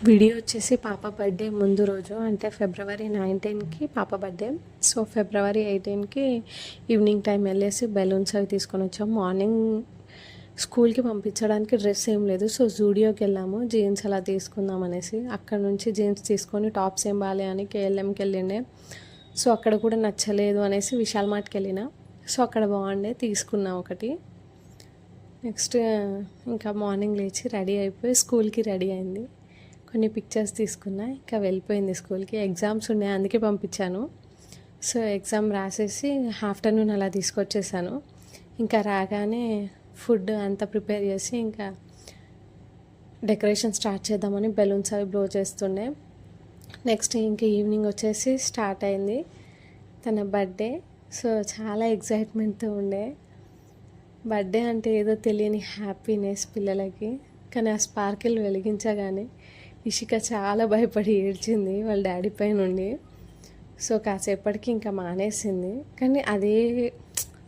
Video వచ్చేసి పాప birthday ముందు రోజు, అంటే ఫిబ్రవరి 19కి పాప birthday. So February 18కి evening time వెళ్ళేసి బెలూన్స్ అవి తీసుకొని వచ్చాము. మార్నింగ్ స్కూల్కి పంపించడానికి డ్రెస్ ఏం లేదు, సో జూడియోకి వెళ్ళాము జీన్స్ అలా తీసుకుందాం అనేసి. అక్కడ నుంచి జీన్స్ తీసుకొని టాప్స్ ఏం బాగాలే అని కేఎల్ఎంకి వెళ్ళిండే. సో అక్కడ కూడా నచ్చలేదు అనేసి విశాల్ మార్ట్కి వెళ్ళిన. సో అక్కడ బాగుండే, తీసుకున్నా ఒకటి. నెక్స్ట్ ఇంకా మార్నింగ్ లేచి రెడీ అయిపోయి స్కూల్కి రెడీ అయింది. కొన్ని పిక్చర్స్ తీసుకున్నా, ఇంకా వెళ్ళిపోయింది స్కూల్కి. ఎగ్జామ్స్ ఉన్నాయి అందుకే పంపించాను. సో ఎగ్జామ్ రాసేసి ఆఫ్టర్నూన్ అలా తీసుకొచ్చేసాను. ఇంకా రాగానే ఫుడ్ అంతా ప్రిపేర్ చేసి ఇంకా డెకరేషన్ స్టార్ట్ చేద్దామని బెలూన్స్ అవి బ్లో చేస్తుండే. నెక్స్ట్ ఇంకా ఈవినింగ్ వచ్చేసి స్టార్ట్ అయింది తన బర్త్డే. సో చాలా ఎగ్జైట్మెంట్తో ఉండే. బర్త్డే అంటే ఏదో తెలియని హ్యాపీనెస్ పిల్లలకి. కానీ ఆ స్పార్కిల్ వెలిగించగానే ఇషిక చాలా భయపడి ఏడ్చింది వాళ్ళ డాడీ పై నుండి. సో కాసేపటికి ఇంకా మానేసింది, కానీ అదే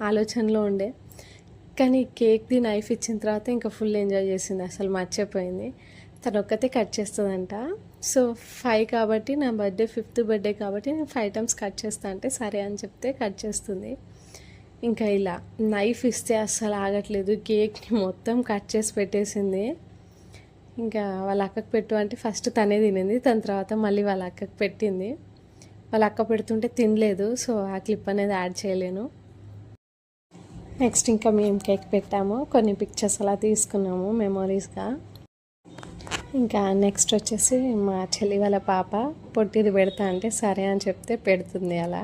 ఆలోచనలో ఉండే. కానీ కేక్ది నైఫ్ ఇచ్చిన తర్వాత ఇంకా ఫుల్ ఎంజాయ్ చేసింది, అసలు మర్చిపోయింది. తను ఒక్కతే కట్ చేస్తుందంట. సో 5 కాబట్టి నా బర్త్డే 5th బర్త్డే కాబట్టి నేను 5 టైమ్స్ కట్ చేస్తా అంటే సరే అని చెప్తే కట్ చేస్తుంది. ఇంకా ఇలా నైఫ్ ఇస్తే అస్సలు ఆగట్లేదు, కేక్ని మొత్తం కట్ చేసి పెట్టేసింది. ఇంకా వాళ్ళ అక్కకు పెట్టు అంటే ఫస్ట్ తనే తినింది, దాని తర్వాత మళ్ళీ వాళ్ళ అక్కకు పెట్టింది. వాళ్ళ అక్క పెడుతుంటే తినలేదు, సో ఆ క్లిప్ అనేది యాడ్ చేయలేను. నెక్స్ట్ ఇంకా మేము కేక్ పెట్టాము, కొన్ని పిక్చర్స్ అలా తీసుకున్నాము మెమోరీస్గా. ఇంకా నెక్స్ట్ వచ్చేసి మా చెల్లి వాళ్ళ పాప పొట్టిది పెడతా అంటే సరే అని చెప్తే పెడుతుంది అలా.